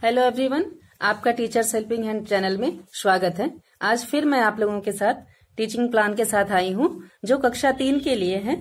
Hello everyone, आपका teachers helping hand channel में स्वागत है। आज फिर मैं आप लोगों के साथ टीचिंग प्लान के साथ आई हूँ जो कक्षा 3 के लिए है।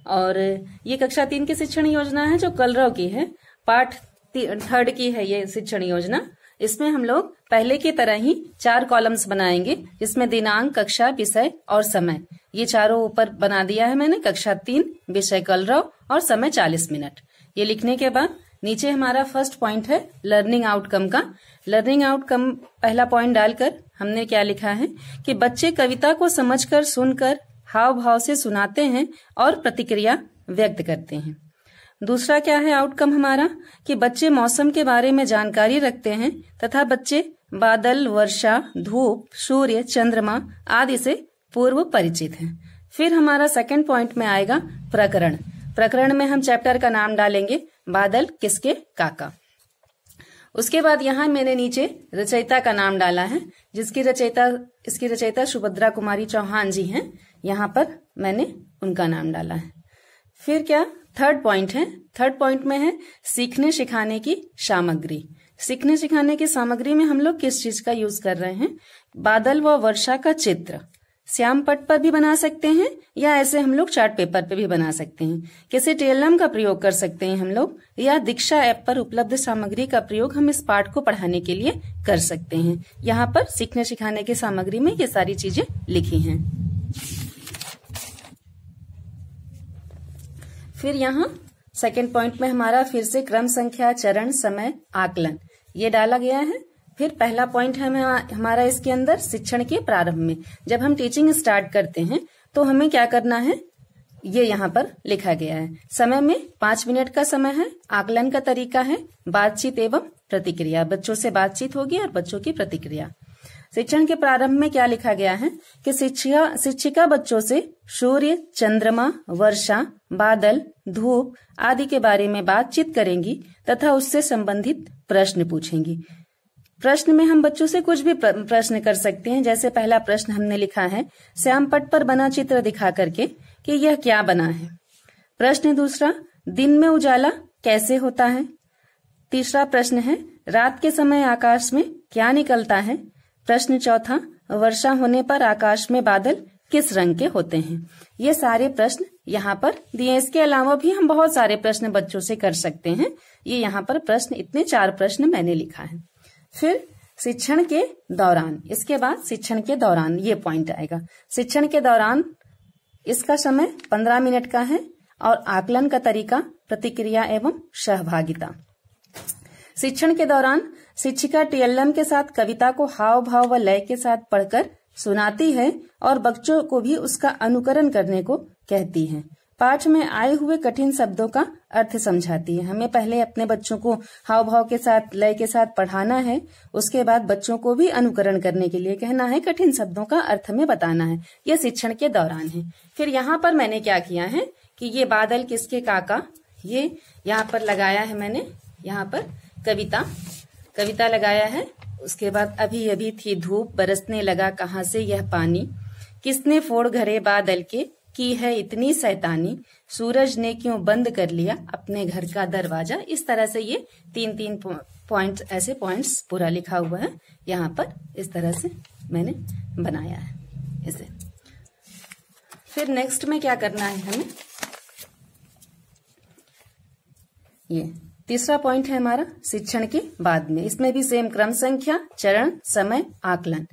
और ये कक्षा 3 की शिक्षण योजना है जो कलरव की है, पार्ट 3 की है ये शिक्षण योजना। इसमें हम लोग पहले की तरह ही 4 कॉलम्स बनाएंगे जिसमें दिनांक, कक्षा, विषय और समय, ये चारों ऊपर बना दिया है मैंने। कक्षा 3, विषय कलरव और समय 40 मिनट। ये लिखने के बाद नीचे हमारा फर्स्ट पॉइंट है लर्निंग आउटकम का। लर्निंग आउटकम पहला पॉइंट डालकर हमने क्या लिखा है कि बच्चे कविता को समझकर, सुनकर, हाव भाव से सुनाते हैं और प्रतिक्रिया व्यक्त करते हैं। दूसरा क्या है आउटकम हमारा कि बच्चे मौसम के बारे में जानकारी रखते हैं तथा बच्चे बादल, वर्षा, धूप, सूर्य, चंद्रमा आदि से पूर्व परिचित हैं। फिर हमारा सेकंड पॉइंट में आएगा प्रकरण। प्रकरण में हम चैप्टर का नाम डालेंगे बादल किसके काका। उसके बाद यहाँ मैंने नीचे रचयिता का नाम डाला है इसकी रचयिता सुभद्रा कुमारी चौहान जी हैं। यहाँ पर मैंने उनका नाम डाला है। फिर क्या थर्ड पॉइंट है। थर्ड पॉइंट में है सीखने सिखाने की सामग्री। सीखने सिखाने की सामग्री में हम लोग किस चीज का यूज कर रहे हैं? बादल व वर्षा का चित्र श्याम पट पर भी बना सकते हैं या ऐसे हम लोग चार्ट पेपर पे भी बना सकते हैं। किसी टेलम का प्रयोग कर सकते हैं हम लोग, या दीक्षा ऐप पर उपलब्ध सामग्री का प्रयोग हम इस पाठ को पढ़ाने के लिए कर सकते हैं। यहाँ पर सीखने सिखाने की सामग्री में ये सारी चीजें लिखी हैं। फिर यहाँ सेकंड पॉइंट में हमारा फिर से क्रम, संख्या, चरण, समय, आकलन ये डाला गया है। फिर पहला पॉइंट है हमारा इसके अंदर शिक्षण के प्रारंभ में जब हम टीचिंग स्टार्ट करते हैं तो हमें क्या करना है, ये यहाँ पर लिखा गया है। समय में 5 मिनट का समय है। आकलन का तरीका है बातचीत एवं प्रतिक्रिया। बच्चों से बातचीत होगी और बच्चों की प्रतिक्रिया। शिक्षण के प्रारंभ में क्या लिखा गया है कि शिक्षिका बच्चों से सूर्य, चंद्रमा, वर्षा, बादल, धूप आदि के बारे में बातचीत करेंगी तथा उससे संबंधित प्रश्न पूछेंगी। प्रश्न में हम बच्चों से कुछ भी प्रश्न कर सकते हैं। जैसे पहला प्रश्न हमने लिखा है श्याम पट पर बना चित्र दिखा करके कि यह क्या बना है। प्रश्न दूसरा, दिन में उजाला कैसे होता है। तीसरा प्रश्न है रात के समय आकाश में क्या निकलता है। प्रश्न चौथा, वर्षा होने पर आकाश में बादल किस रंग के होते हैं। ये सारे प्रश्न यहाँ पर दिए। इसके अलावा भी हम बहुत सारे प्रश्न बच्चों से कर सकते हैं। ये यहाँ पर प्रश्न, इतने 4 प्रश्न मैंने लिखा है। फिर शिक्षण के दौरान, इसके बाद शिक्षण के दौरान ये पॉइंट आएगा। शिक्षण के दौरान इसका समय 15 मिनट का है और आकलन का तरीका प्रतिक्रिया एवं सहभागिता। शिक्षण के दौरान शिक्षिका टीएलएम के साथ कविता को हाव भाव व लय के साथ पढ़कर सुनाती है और बच्चों को भी उसका अनुकरण करने को कहती है। पाठ में आए हुए कठिन शब्दों का अर्थ समझाती है। हमें पहले अपने बच्चों को हाव भाव के साथ, लय के साथ पढ़ाना है। उसके बाद बच्चों को भी अनुकरण करने के लिए कहना है, कठिन शब्दों का अर्थ हमें बताना है। यह शिक्षण के दौरान है। फिर यहाँ पर मैंने क्या किया है कि ये बादल किसके काका, ये यहाँ पर लगाया है मैंने। यहाँ पर कविता लगाया है। उसके बाद अभी अभी थी धूप, बरसने लगा कहाँ से यह पानी, किसने फोड़ घरे बादल के, की है इतनी शैतानी, सूरज ने क्यों बंद कर लिया अपने घर का दरवाजा। इस तरह से ये 3 पॉइंट्स, ऐसे पॉइंट्स पूरा लिखा हुआ है यहाँ पर। इस तरह से मैंने बनाया है इसे। फिर नेक्स्ट में क्या करना है हमें, ये तीसरा पॉइंट है हमारा शिक्षण के बाद में। इसमें भी सेम क्रम, संख्या, चरण, समय, आकलन।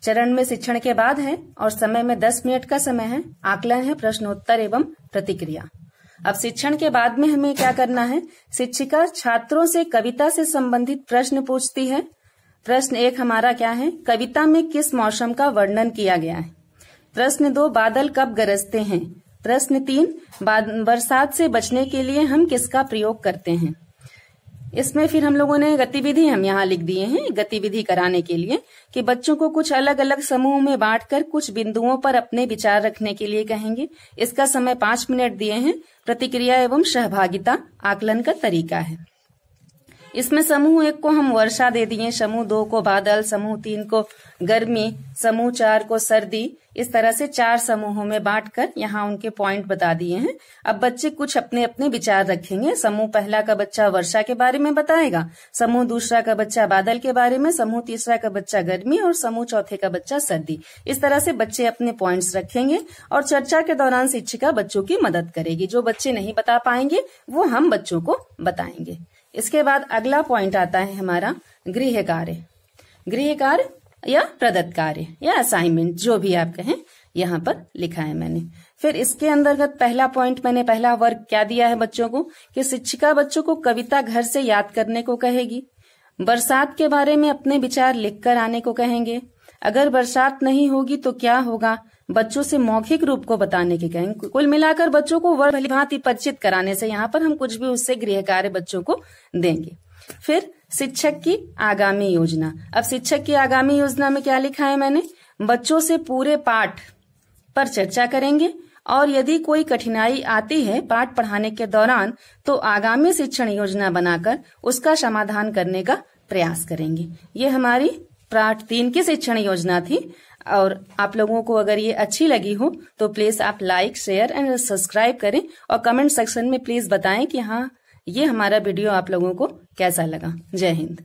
चरण में शिक्षण के बाद है और समय में 10 मिनट का समय है। आकलन है प्रश्नोत्तर एवं प्रतिक्रिया। अब शिक्षण के बाद में हमें क्या करना है, शिक्षिका छात्रों से कविता से संबंधित प्रश्न पूछती है। प्रश्न 1 हमारा क्या है, कविता में किस मौसम का वर्णन किया गया है। प्रश्न 2, बादल कब गरजते हैं। प्रश्न 3, बरसात से बचने के लिए हम किसका प्रयोग करते हैं। इसमें फिर हम लोगों ने गतिविधि हम यहाँ लिख दिए हैं गतिविधि कराने के लिए कि बच्चों को कुछ अलग अलग समूह में बांटकर कुछ बिंदुओं पर अपने विचार रखने के लिए कहेंगे। इसका समय 5 मिनट दिए हैं। प्रतिक्रिया एवं सहभागिता आकलन का तरीका है। इसमें समूह 1 को हम वर्षा दे दिए, समूह 2 को बादल, समूह 3 को गर्मी, समूह 4 को सर्दी। इस तरह से 4 समूहों में बांटकर यहाँ उनके पॉइंट बता दिए हैं। अब बच्चे कुछ अपने अपने विचार रखेंगे। समूह पहला का बच्चा वर्षा के बारे में बताएगा, समूह दूसरा का बच्चा बादल के बारे में, समूह तीसरा का बच्चा गर्मी और समूह चौथे का बच्चा सर्दी। इस तरह से बच्चे अपने पॉइंट्स रखेंगे और चर्चा के दौरान शिक्षिका बच्चों की मदद करेगी। जो बच्चे नहीं बता पाएंगे वो हम बच्चों को बताएंगे। इसके बाद अगला पॉइंट आता है हमारा गृह कार्य। गृह कार्य या प्रदत्त कार्य या असाइनमेंट, जो भी आप कहें, यहाँ पर लिखा है मैंने। फिर इसके अंतर्गत पहला पॉइंट मैंने पहला वर्ग क्या दिया है बच्चों को कि शिक्षिका बच्चों को कविता घर से याद करने को कहेगी। बरसात के बारे में अपने विचार लिखकर आने को कहेंगे। अगर बरसात नहीं होगी तो क्या होगा, बच्चों से मौखिक रूप को बताने के कहेंगे। कुल मिलाकर बच्चों को वर्ग भलीभांति परिचित कराने से यहाँ पर हम कुछ भी उससे गृह कार्य बच्चों को देंगे। फिर शिक्षक की आगामी योजना। अब शिक्षक की आगामी योजना में क्या लिखा है मैंने, बच्चों से पूरे पाठ पर चर्चा करेंगे और यदि कोई कठिनाई आती है पाठ पढ़ाने के दौरान तो आगामी शिक्षण योजना बनाकर उसका समाधान करने का प्रयास करेंगे। ये हमारी पाठ 3 की शिक्षण योजना थी। और आप लोगों को अगर ये अच्छी लगी हो तो प्लीज आप लाइक, शेयर एंड सब्सक्राइब करें और कमेंट सेक्शन में प्लीज बताएं कि हाँ, ये हमारा वीडियो आप लोगों को कैसा लगा। जय हिंद।